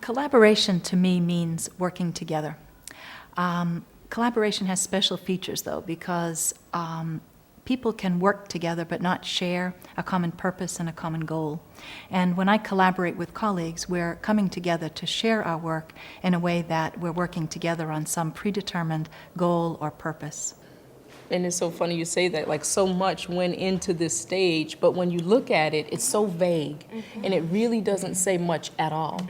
Collaboration to me means working together. Collaboration has special features, though, because people can work together but not share a common purpose and a common goal. And when I collaborate with colleagues, we're coming together to share our work in a way that we're working together on some predetermined goal or purpose. And it's so funny you say that, like so much went into this stage, but when you look at it, it's so vague, and it really doesn't say much at all.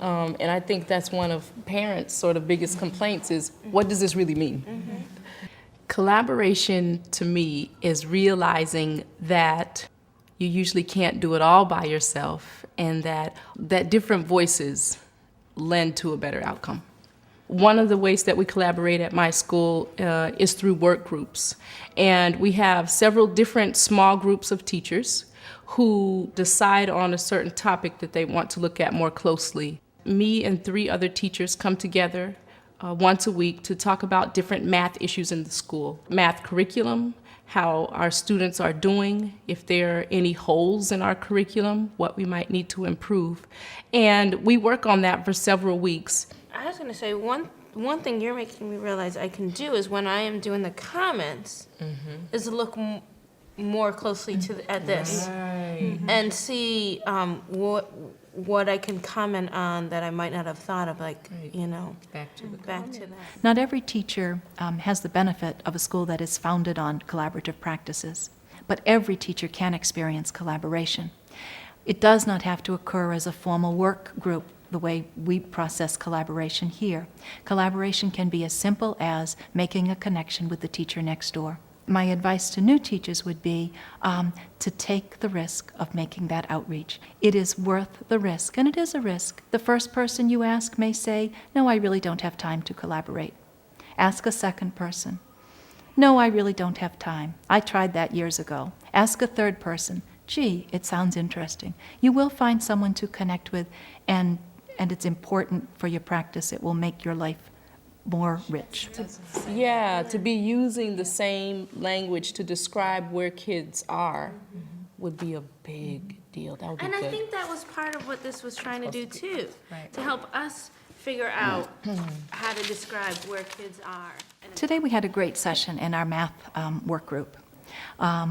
And I think that's one of parents' sort of biggest complaints is, what does this really mean? Collaboration, to me, is realizing that you usually can't do it all by yourself, and that different voices lend to a better outcome. One of the ways that we collaborate at my school is through work groups. And we have several different small groups of teachers who decide on a certain topic that they want to look at more closely. Me and 3 other teachers come together once a week to talk about different math issues in the school. Math curriculum, how our students are doing, if there are any holes in our curriculum, what we might need to improve. And we work on that for several weeks. I was going to say, one thing you're making me realize I can do is when I am doing the comments, is look more closely at this and see what I can comment on that I might not have thought of, like, back to that. Not every teacher has the benefit of a school that is founded on collaborative practices, but every teacher can experience collaboration. It does not have to occur as a formal work group the way we process collaboration here. Collaboration can be as simple as making a connection with the teacher next door. My advice to new teachers would be to take the risk of making that outreach. It is worth the risk, and it is a risk. The first person you ask may say, "No, I really don't have time to collaborate." Ask a second person. "No, I really don't have time. I tried that years ago." Ask a third person. "Gee, it sounds interesting." You will find someone to connect with, and it's important for your practice. It will make your life more rich. Yeah, to be using the same language to describe where kids are would be a big deal. That would be And good. I think that was part of what this was trying to do too, to help us figure out how to describe where kids are. Today we had a great session in our math work group.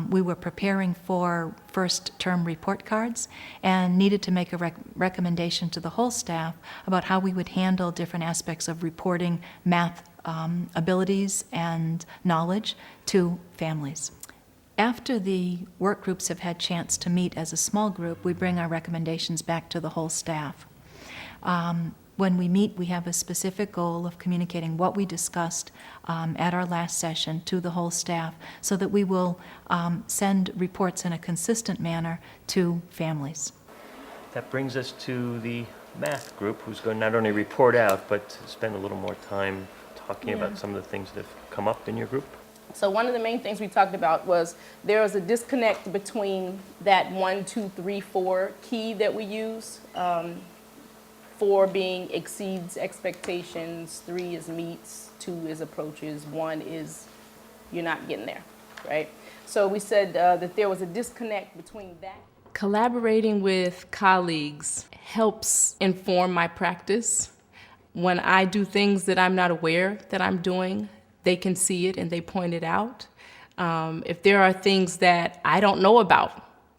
We were preparing for first term report cards and needed to make a recommendation to the whole staff about how we would handle different aspects of reporting math abilities and knowledge to families. After the work groups have had chance to meet as a small group, we bring our recommendations back to the whole staff. When we meet, we have a specific goal of communicating what we discussed at our last session to the whole staff so that we will send reports in a consistent manner to families. That brings us to the math group, who's going to not only report out, but spend a little more time talking about some of the things that have come up in your group. So one of the main things we talked about was there was a disconnect between that 1, 2, 3, 4 key that we use. 4 being exceeds expectations, 3 is meets, 2 is approaches, 1 is you're not getting there, right? So we said that there was a disconnect between that. Collaborating with colleagues helps inform my practice. When I do things that I'm not aware that I'm doing, they can see it and they point it out. If there are things that I don't know about,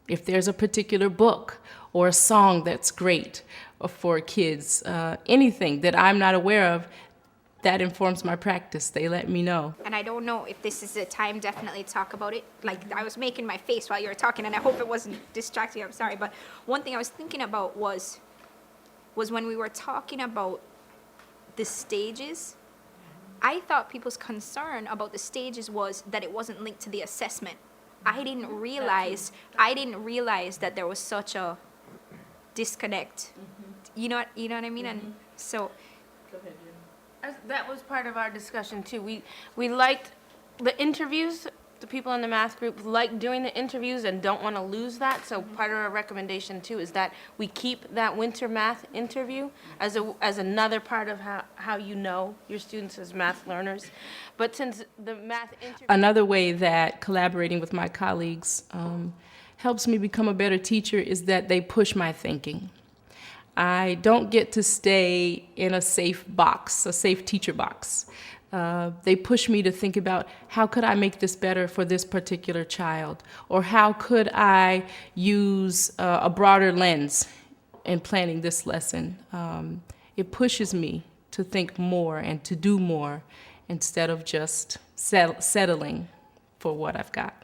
if there's a particular book or a song that's great for kids, anything that I'm not aware of, that informs my practice. They let me know. And I don't know if this is the time definitely to talk about it. Like, I was making my face while you were talking, and I hope it wasn't distracting. I'm sorry, but one thing I was thinking about was when we were talking about the stages, I thought people's concern about the stages was that it wasn't linked to the assessment. I didn't realize that there was such a disconnect. You know what I mean? And so Go ahead, Jen. That was part of our discussion too. We liked the interviews. The people in the math group like doing the interviews and don't want to lose that. So part of our recommendation too is that we keep that winter math interview as another part of how you know your students as math learners. But since the math interview... Another way that collaborating with my colleagues helps me become a better teacher is that they push my thinking. I don't get to stay in a safe box, a safe teacher box. They push me to think about how could I make this better for this particular child, or how could I use a broader lens in planning this lesson. It pushes me to think more and to do more instead of just settling for what I've got.